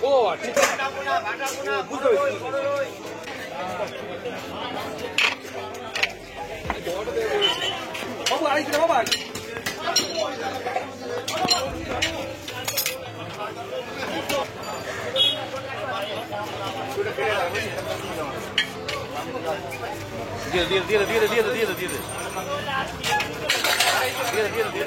ও ঠিক আছে বাবু আড়াই কিলো বাবা धीरे धीरे धीरे धीरे धीरे धीरे धीरे धीरे धीरे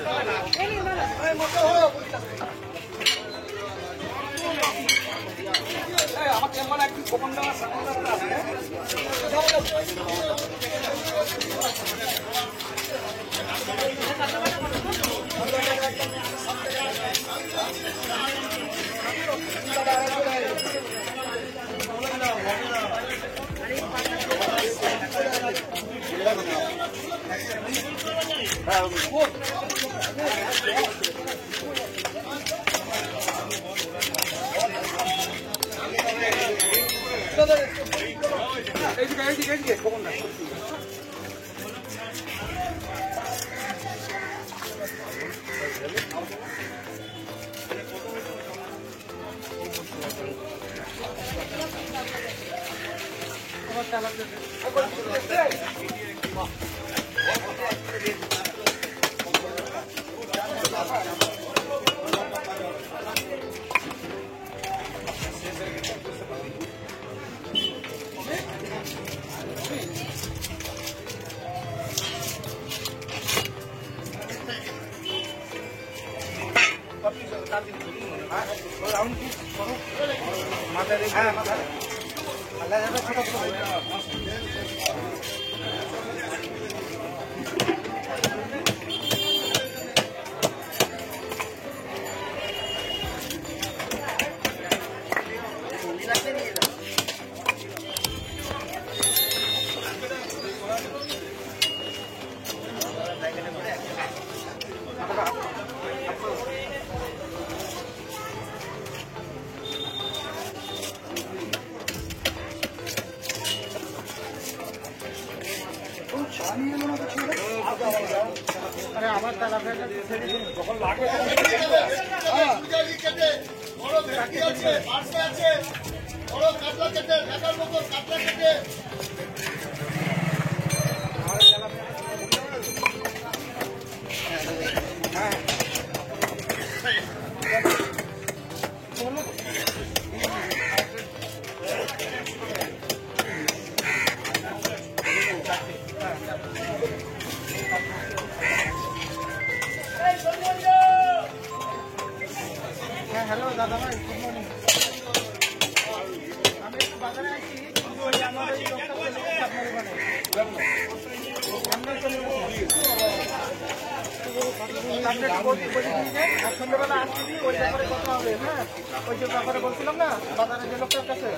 সন্ধ্যাবেলা আসছি ওই ব্যাপারে কথা হবে। হ্যাঁ ওই যে ব্যাপারে বলছিলাম না বাজারে যে লোকটার কাছে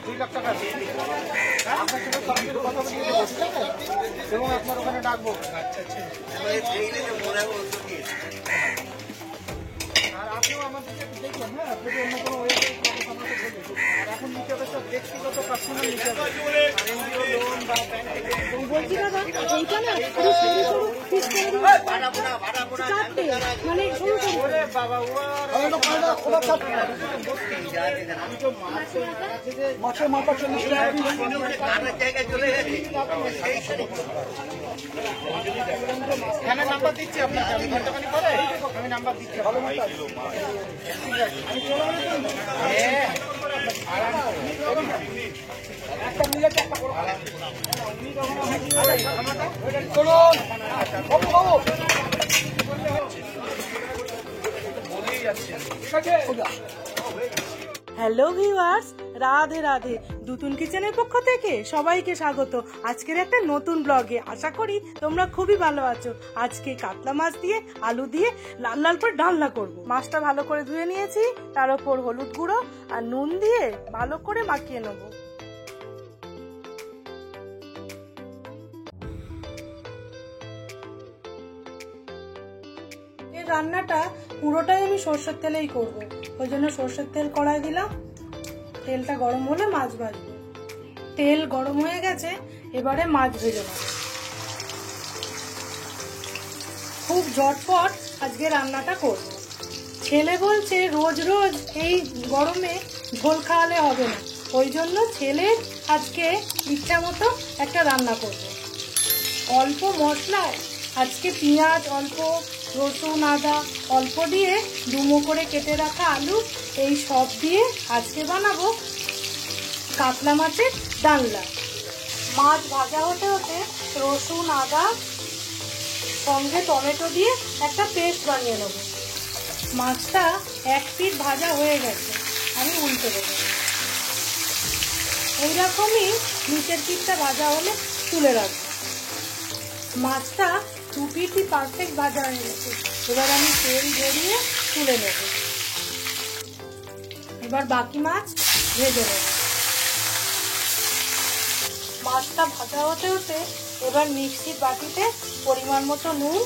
2 লাখ টাকা আপনার সাথে সরাসরি কথা বলে দেবো, ঠিক আছে? এবং আপনার ওখানে ডাকবো। আর আপনিও আমার দিকে দেখবেন। হ্যাঁ যদি অন্য কোনো আর এখন নিচে সব ব্যক্তিগত পার্সোনাল নিচে লোন বা বলছি দাদা এইটা না মানে মাছের মাথা 40 টাকা এখানে নাম্বার দিচ্ছি আপনাকে, আমি ঘন্টাখানি পরে আমি নাম্বার দিচ্ছি। ভালো মাছ একটা মিলে একটা করো হ্যালো ভিউয়ার্স, রাধে রাধে। দুতুন কিচেনের পক্ষ থেকে সবাইকে স্বাগত আজকের একটা নতুন ব্লগে। আশা করি তোমরা খুবই ভালো আছো। আজকে কাতলা মাছ দিয়ে আলু দিয়ে লাল লাল করে ডালনা করব। মাছটা ভালো করে ধুয়ে নিয়েছি, তার উপর হলুদ গুঁড়ো আর নুন দিয়ে ভালো করে মাখিয়ে নেব। এই রান্নাটা পুরোটাই আমি সরষের তেলেই করব, ওই জন্য সরষের তেল কড়াই দিলাম। তেলটা গরম হলে মাছ ভাজবো। তেল গরম হয়ে গেছে, এবারে মাছ ভেজে নেব। খুব ঝটপট আজকে রান্নাটা করব। ছেলে বলছে রোজ রোজ এই গরমে ঝোল খাওয়ালে হবে না, ওই জন্য ছেলের আজকে ইচ্ছা মতো একটা রান্না করব। অল্প মশলায় আজকে পেঁয়াজ অল্প, রসুন আদা অল্প দিয়ে ডুমো করে কেটে রাখা আলু এই সব দিয়ে আজকে বানাবো কাতলা মাছের ডালনা। মাছ ভাজা হতে হতে রসুন আদা সঙ্গে টমেটো দিয়ে একটা পেস্ট বানিয়ে নেব। মাছটা এক পিঠ ভাজা হয়ে গেছে, আমি উল্টে দেবো। এইরকমই নিচের পিঠটা ভাজা হলে তুলে রাখবো। মাছটা দু পিঠই পারফেক্ট ভাজা হয়ে গেছে, এবার আমি তেল জড়িয়ে তুলে নেব। এবার বাকি মাছ ভেজে নেব। মাছটা ভাজা হতে হতে এবার মিক্সির বাটিতে পরিমাণ মতো নুন,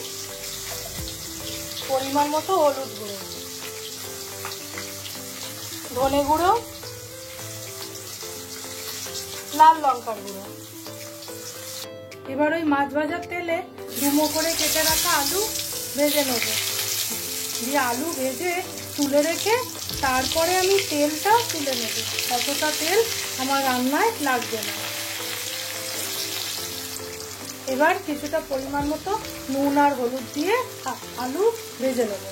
পরিমাণ মতো হলুদ গুঁড়ো, ধনে গুঁড়ো, লাল লঙ্কার গুঁড়ো। এবার ওই মাছ ভাজার তেলে ডুমো করে কেটে রাখা আলু ভেজে নেব। দিয়ে আলু ভেজে তুলে রেখে তারপরে আমি তেলটা তুলে নেব। অতটা তেল আমার রান্নায় লাগবে না। এবার কিছুটা পরিমাণ মতো নুন আর হলুদ দিয়ে আলু ভেজে নেব।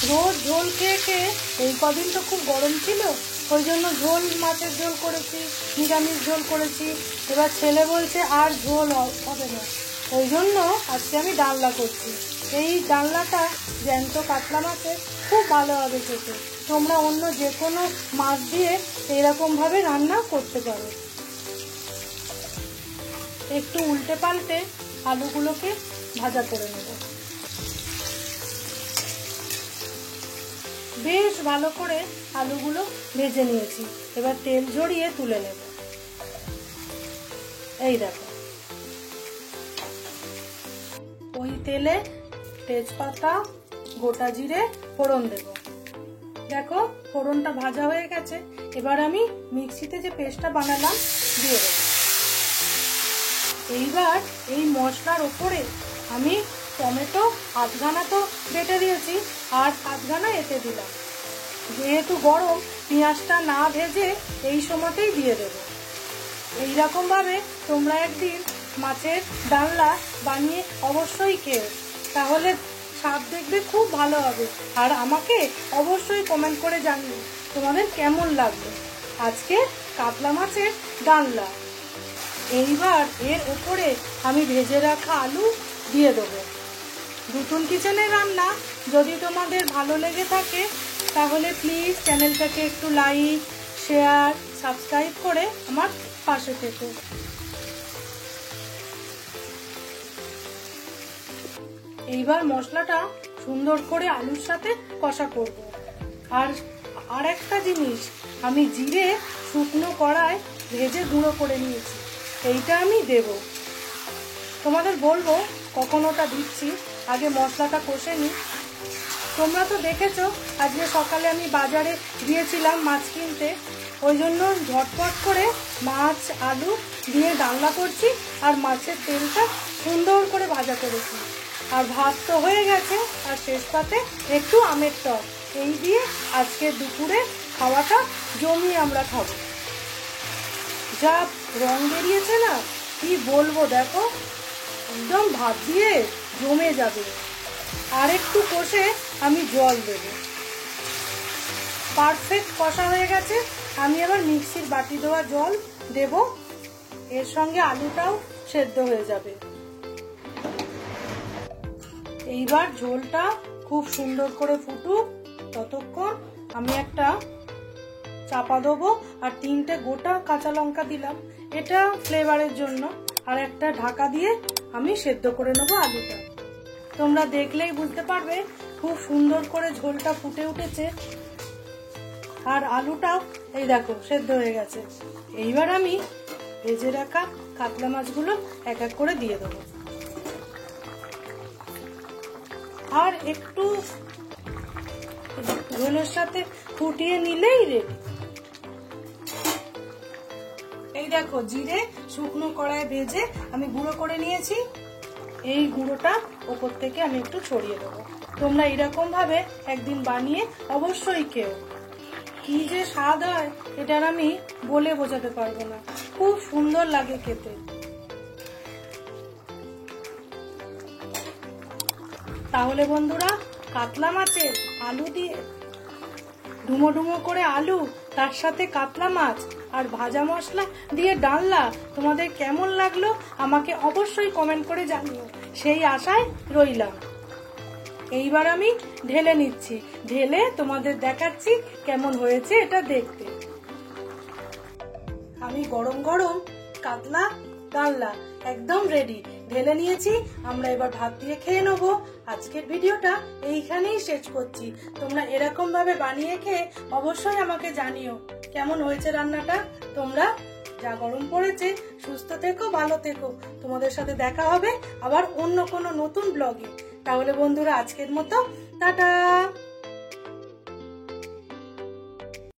রোজ ঝোল খেয়ে খেয়ে এই কদিন তো খুব গরম ছিল, ওই জন্য ঝোল মাছের ঝোল করেছি, নিরামিষ ঝোল করেছি। এবার ছেলে বলছে আর ঝোল হবে না, ওই জন্য আজকে আমি ডালনা করছি। এই ডালনাটা জ্যান্ত কাতলা মাছের খুব ভালো হবে খেতে। তোমরা অন্য যে কোনো মাছ দিয়ে এইরকমভাবে রান্না করতে পারো। একটু উল্টে পাল্টে আলুগুলোকে ভাজা করে নেব। বেশ ভালো করে আলুগুলো ভেজে নিয়েছি, এবার তেল ঝরিয়ে তুলে নেব। এই দেখো, ওই তেলে তেজপাতা গোটা জিরে ফোড়ন দেব। দেখো ফোড়নটা ভাজা হয়ে গেছে, এবার আমি মিক্সিতে যে পেস্টটা বানালাম দিয়ে দেব। এইবার এই মশলার ওপরে আমি টমেটো আধখানা তো বেটে দিয়েছি, আর আধখানা এতে দিলাম। যেহেতু গরম, পেঁয়াজটা না ভেজে এই সময়তেই দিয়ে দেব। এইরকমভাবে তোমরা একদিন মাছের ডালনা বানিয়ে অবশ্যই খেও, তাহলে স্বাদ দেখবে খুব ভালো হবে। আর আমাকে অবশ্যই কমেন্ট করে জানিও তোমাদের কেমন লাগবে আজকে কাতলা মাছের ডালনা। এইবার এর উপরে আমি ভেজে রাখা আলু দিয়ে দেবো। দুতুন কিচেনের রান্না যদি তোমাদের ভালো লেগে থাকে তাহলে প্লিজ চ্যানেলটাকে একটু লাইক, শেয়ার, সাবস্ক্রাইব করে আমার পাশে থেকো। এইবার মশলাটা সুন্দর করে আলুর সাথে কষা করব। আর একটা জিনিস, আমি জিরে শুকনো কড়ায় ভেজে গুঁড়ো করে নিয়েছি, এইটা আমি দেব। তোমাদের বলবো কখন ওটা দিচ্ছি, আগে মশলাটা কষে নিই। তোমরা তো দেখেছো আজকে সকালে আমি বাজারে গিয়েছিলাম মাছ কিনতে, ওই জন্য ঝটপট করে মাছ আলু দিয়ে ডালনা করছি, আর মাছের তেলটা সুন্দর করে ভাজা করেছি। আর ভাত তো হয়ে গেছে, আর শেষ পাতে একটু আমের টক, এই দিয়ে আজকে দুপুরে খাওয়াটা জমিয়ে আমরা খাবো। যা রং বেরিয়েছে না, কি বলবো, দেখো একদম ভাত দিয়ে জমে যাবে। আর একটু কষে আমি জল দেব। পারফেক্ট কষা হয়ে গেছে, আমি এবার মিক্সির বাটি দেওয়া জল দেব। এর সঙ্গে আলুটাও সেদ্ধ হয়ে যাবে। এইবার ঝোলটা খুব সুন্দর করে ফুটুক, ততক্ষণ আমি একটা চাপা দেবো। আর 3টে গোটা কাঁচা লঙ্কা দিলাম, এটা ফ্লেভারের জন্য। আর একটা ঢাকা দিয়ে আমি সেদ্ধ করে নেবো আলুটা। তোমরা দেখলেই বুঝতে পারবে খুব সুন্দর করে ঝোলটা ফুটে উঠেছে, আর আলুটাও এই দেখো সেদ্ধ হয়ে গেছে। এইবার আমি ভেজে রাখা কাতলা মাছগুলো এক এক করে দিয়ে দেবো। আর একটু ঝোলের সাথে ফুটিয়ে নিলেই রেডি। এই দেখো জিরে শুকনো কড়ায় ভেজে আমি গুঁড়ো করে নিয়েছি, এই গুঁড়োটা ওপর থেকে আমি একটু ছড়িয়ে দেবো। তোমরা এরকম ভাবে একদিন বানিয়ে অবশ্যই খেও। কি যে স্বাদ হয় এটার আমি বলে বোঝাতে পারবো না, খুব সুন্দর লাগে খেতে। তাহলে বন্ধুরা, কাতলা মাছের আলু দিয়ে ডুমো ডুমো করে আলু, তার সাথে কাতলা মাছ আর ভাজা মশলা দিয়ে ডালনা তোমাদের কেমন লাগলো আমাকে অবশ্যই কমেন্ট করে জানিও, সেই আশায় রইলাম। এইবার আমি ঢেলে নিচ্ছি, ঢেলে তোমাদের দেখাচ্ছি কেমন হয়েছে এটা দেখতে। আমি গরম গরম কাতলা ডালনা একদম রেডি, ঢেলে নিয়েছি। আমরা এবার ভাত দিয়ে খেয়ে নেবো। আজকের ভিডিওটা এইখানেই শেষ করছি। তোমরা এরকম ভাবে বানিয়ে খেয়ে অবশ্যই আমাকে জানিও কেমন হয়েছে রান্নাটা। তোমরা যা গরম পড়েছে, সুস্থ থেকো, ভালো থেকো। তোমাদের সাথে দেখা হবে আবার অন্য কোনো নতুন ব্লগে। তাহলে বন্ধুরা, আজকের মতো টাটা।